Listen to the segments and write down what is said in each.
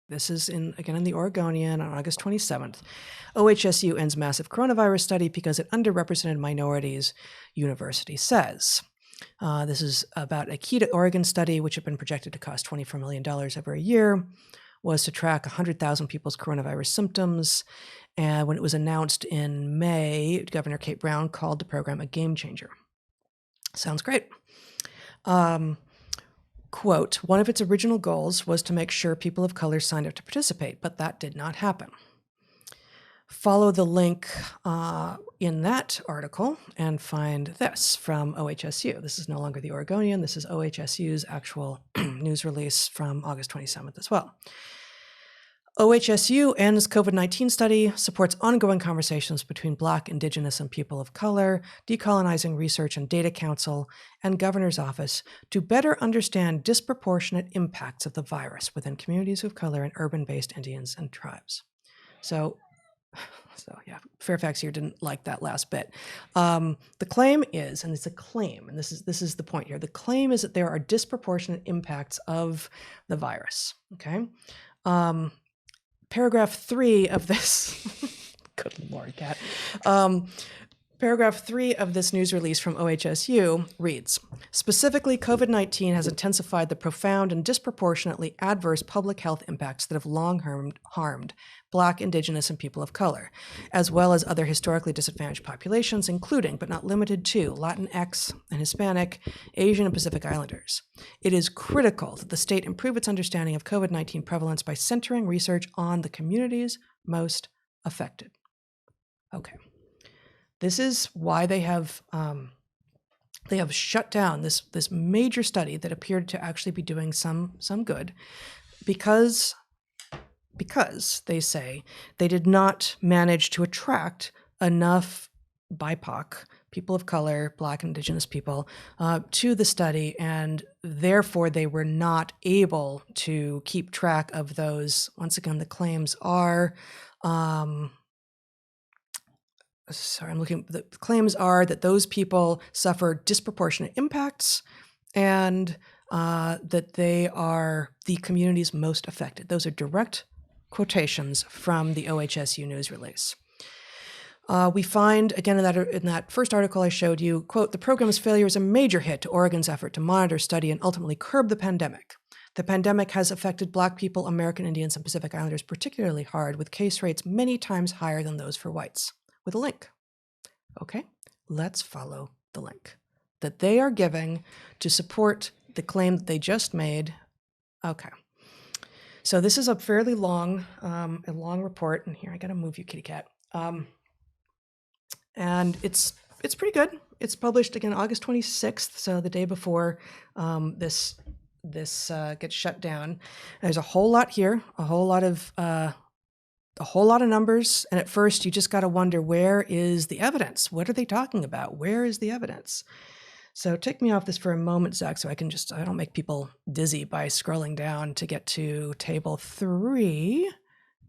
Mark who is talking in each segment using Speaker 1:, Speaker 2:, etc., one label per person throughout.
Speaker 1: This is in the Oregonian on August 27th. OHSU ends massive coronavirus study because it underrepresented minorities, university says. This is about a key to Oregon study, which had been projected to cost $24 million over a year, was to track 100,000 people's coronavirus symptoms. And when it was announced in May, Governor Kate Brown called the program a game changer. Sounds great. Quote, one of its original goals was to make sure people of color signed up to participate, but that did not happen. Follow the link in that article and find this from OHSU. This is no longer the Oregonian. This is OHSU's actual news release from August 27th as well. OHSU ends COVID-19 study, supports ongoing conversations between Black, Indigenous, and people of color, Decolonizing Research and Data Council, and Governor's Office to better understand disproportionate impacts of the virus within communities of color and urban-based Indians and tribes. So yeah, Fairfax here didn't like that last bit. The claim is, and it's a claim, and this is the point here, the claim is that there are disproportionate impacts of the virus, okay? Paragraph 3 of this, good Lord, Kat. Paragraph 3 of this news release from OHSU reads, specifically, COVID-19 has intensified the profound and disproportionately adverse public health impacts that have long harmed Black, Indigenous, and people of color, as well as other historically disadvantaged populations, including, but not limited to, Latinx and Hispanic, Asian, and Pacific Islanders. It is critical that the state improve its understanding of COVID-19 prevalence by centering research on the communities most affected. Okay. This is why they have shut down this major study that appeared to actually be doing some good, because they say they did not manage to attract enough BIPOC, people of color, Black and Indigenous people, to the study, and therefore they were not able to keep track of those. Once again, the claims are, the claims are that those people suffer disproportionate impacts and that they are the communities most affected. Those are direct quotations from the OHSU news release. We find, again, in that first article I showed you, quote, the program's failure is a major hit to Oregon's effort to monitor, study, and ultimately curb the pandemic. The pandemic has affected Black people, American Indians, and Pacific Islanders particularly hard, with case rates many times higher than those for whites. With a link. Okay, let's follow the link that they are giving to support the claim that they just made. Okay. So this is a fairly long, report, and here I gotta move you, kitty cat. And it's pretty good. It's published again August 26th, so the day before this gets shut down. There's a whole lot here, a whole lot of numbers, and at first you just gotta wonder, where is the evidence? What are they talking about? Where is the evidence? So take me off this for a moment, Zach, so I don't make people dizzy by scrolling down to get to table 3.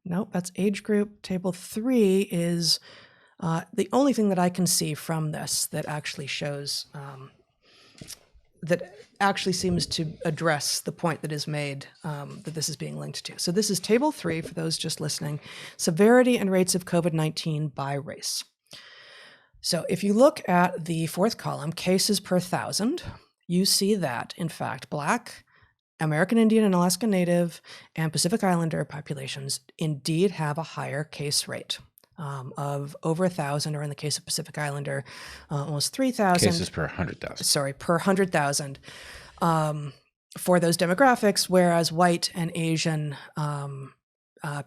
Speaker 1: Nope, that's age group. Table 3 is the only thing that I can see from this that actually shows, that actually seems to address the point that is made, that this is being linked to. So this is table 3, for those just listening, severity and rates of COVID-19 by race. So if you look at the 4th column, cases per 1,000, you see that, in fact, Black, American Indian and Alaska Native, and Pacific Islander populations indeed have a higher case rate of over 1,000, or in the case of Pacific Islander, almost 3,000.
Speaker 2: Cases per 100,000.
Speaker 1: Sorry, per 100,000 for those demographics, whereas white and Asian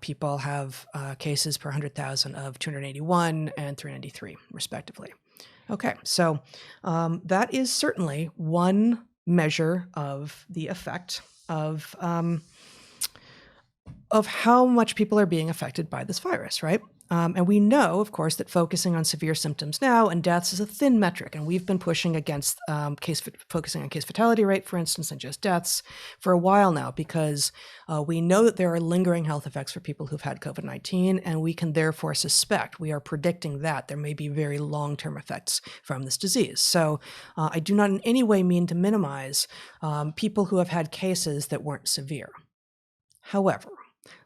Speaker 1: people have cases per 100,000 of 281 and 393, respectively. Okay, so that is certainly one measure of the effect of how much people are being affected by this virus, right? And we know, of course, that focusing on severe symptoms now and deaths is a thin metric, and we've been pushing against focusing on case fatality rate, for instance, and just deaths for a while now, because we know that there are lingering health effects for people who've had COVID-19, and we can therefore suspect, we are predicting that there may be very long-term effects from this disease. So I do not in any way mean to minimize people who have had cases that weren't severe. However,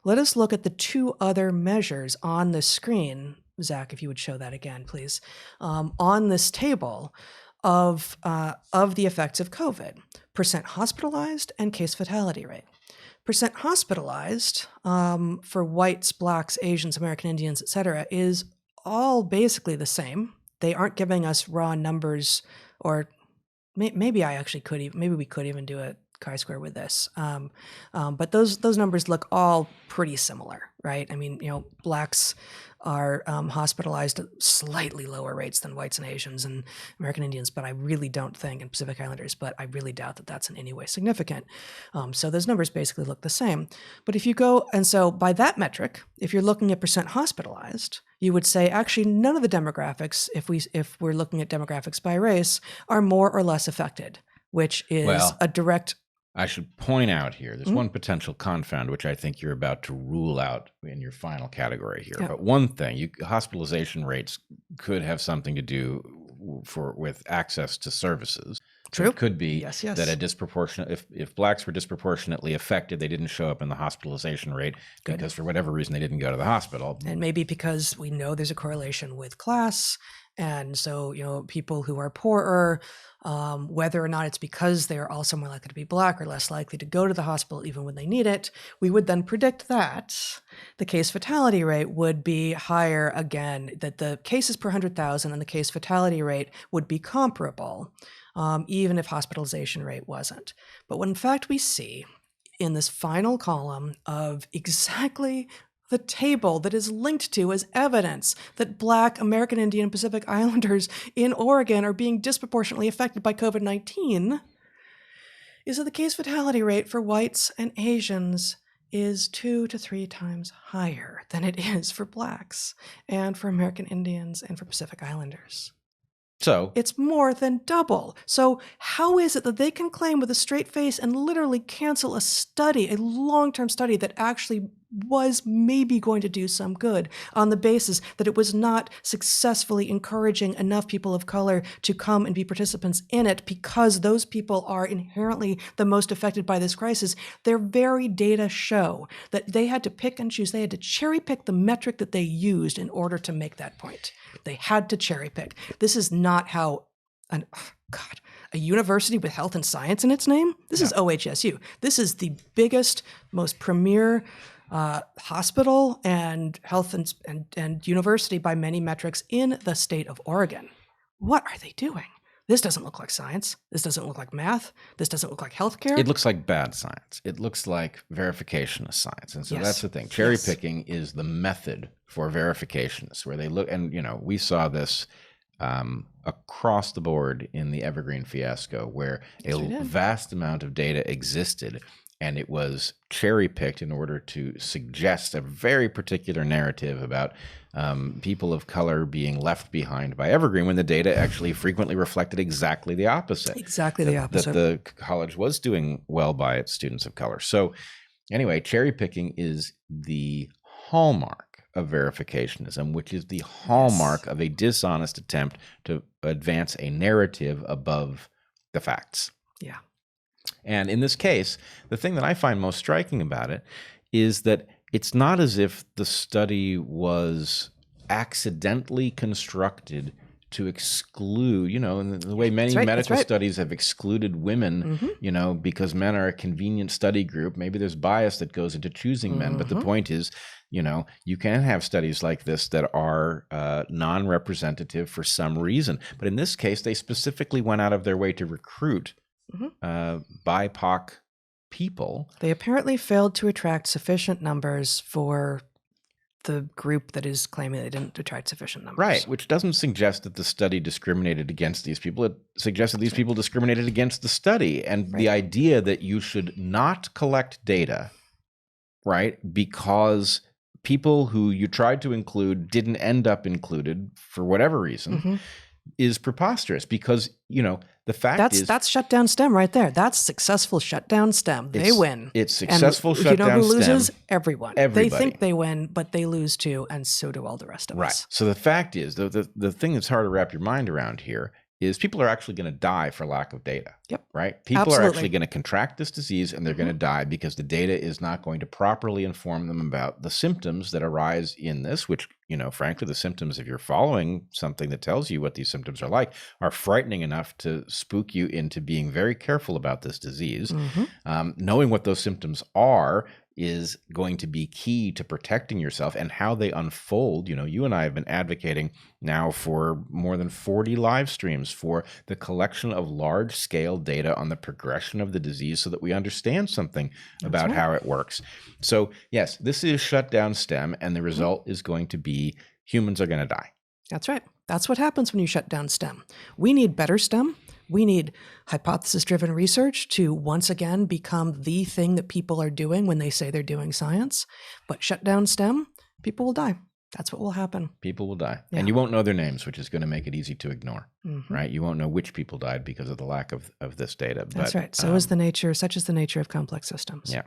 Speaker 1: Let us look at the two other measures on the screen. Zach, if you would show that again, please, on this table of the effects of COVID: percent hospitalized and case fatality rate. Percent hospitalized for whites, blacks, Asians, American Indians, etc., is all basically the same. They aren't giving us raw numbers, or maybe we could even do a chi-square with this. But those numbers look all pretty similar, right? I mean, blacks are hospitalized at slightly lower rates than whites and Asians and American Indians, but I really don't think, and Pacific Islanders, but I really doubt that that's in any way significant. So those numbers basically look the same. But if you go, and so by that metric, if you're looking at percent hospitalized, you would say actually none of the demographics, if we're looking at demographics by race, are more or less affected, which is a direct.
Speaker 2: I should point out here, there's one potential confound, which I think you're about to rule out in your final category here. Yeah. But one thing, hospitalization rates could have something to do with access to services.
Speaker 1: True.
Speaker 2: So it could be
Speaker 1: yes.
Speaker 2: that a disproportionate, if blacks were disproportionately affected, they didn't show up in the hospitalization rate because for whatever reason they didn't go to the hospital.
Speaker 1: And maybe because we know there's a correlation with class. And so, people who are poorer, whether or not it's because they are also more likely to be black or less likely to go to the hospital even when they need it, we would then predict that the case fatality rate would be higher again, that the cases per 100,000 and the case fatality rate would be comparable, even if hospitalization rate wasn't. But what in fact we see in this final column of exactly the table that is linked to as evidence that Black, American Indian, and Pacific Islanders in Oregon are being disproportionately affected by COVID-19 is that the case fatality rate for whites and Asians is 2 to 3 times higher than it is for Blacks and for American Indians and for Pacific Islanders.
Speaker 2: So
Speaker 1: it's more than double. So how is it that they can claim with a straight face and literally cancel a study, a long-term study that actually was maybe going to do some good on the basis that it was not successfully encouraging enough people of color to come and be participants in it because those people are inherently the most affected by this crisis? Their very data show that they had to pick and choose. They had to cherry pick the metric that they used in order to make that point. They had to cherry pick. This is not how a university with health and science in its name. This is OHSU. This is the biggest, most premier hospital and health and university by many metrics in the state of Oregon. What are they doing? This doesn't look like science. This doesn't look like math. This doesn't look like healthcare.
Speaker 2: It looks like bad science. It looks like verification of science. And so that's the thing. Cherry picking is the method for verifications where they look, and we saw this across the board in the Evergreen fiasco where a vast amount of data existed and it was cherry-picked in order to suggest a very particular narrative about people of color being left behind by Evergreen when the data actually frequently reflected exactly the opposite.
Speaker 1: Exactly the opposite.
Speaker 2: That the college was doing well by its students of color. So anyway, cherry-picking is the hallmark of verificationism, which is the hallmark of a dishonest attempt to advance a narrative above the facts.
Speaker 1: Yeah.
Speaker 2: And in this case, the thing that I find most striking about it is that it's not as if the study was accidentally constructed to exclude, in the way many medical studies have excluded women, because men are a convenient study group. Maybe there's bias that goes into choosing men. But the point is, you can have studies like this that are non-representative for some reason. But in this case, they specifically went out of their way to recruit BIPOC people.
Speaker 1: They apparently failed to attract sufficient numbers for the group that is claiming they didn't attract sufficient numbers.
Speaker 2: Right, which doesn't suggest that the study discriminated against these people. It suggests that these people discriminated against the study. And the idea that you should not collect data, right, because people who you tried to include didn't end up included for whatever reason is preposterous because, the fact is...
Speaker 1: That's shutdown STEM right there. That's successful shutdown STEM. They win.
Speaker 2: It's successful shutdown STEM.
Speaker 1: You know who loses? Everyone.
Speaker 2: Everybody.
Speaker 1: They think they win, but they lose too, and so do all the rest of us.
Speaker 2: Right. So the fact is, the thing that's hard to wrap your mind around here is people are actually going to die for lack of data.
Speaker 1: Yep.
Speaker 2: Right? People are
Speaker 1: Absolutely.
Speaker 2: actually going to contract this disease and they're going to die because the data is not going to properly inform them about the symptoms that arise in this, which, frankly, the symptoms, if you're following something that tells you what these symptoms are like, are frightening enough to spook you into being very careful about this disease. Knowing what those symptoms are is going to be key to protecting yourself, and how they unfold. You and I have been advocating now for more than 40 live streams for the collection of large scale data on the progression of the disease so that we understand something about how it works. So yes, this is shut down STEM, and the result is going to be humans are going to die.
Speaker 1: That's right. That's what happens when you shut down STEM. We need better STEM. We need hypothesis-driven research to once again become the thing that people are doing when they say they're doing science. But shut down STEM, people will die. That's what will happen.
Speaker 2: People will die.
Speaker 1: Yeah.
Speaker 2: And you won't know their names, which is going to make it easy to ignore, right? You won't know which people died because of the lack of this data.
Speaker 1: That's right. Such is the nature of complex systems.
Speaker 2: Yeah.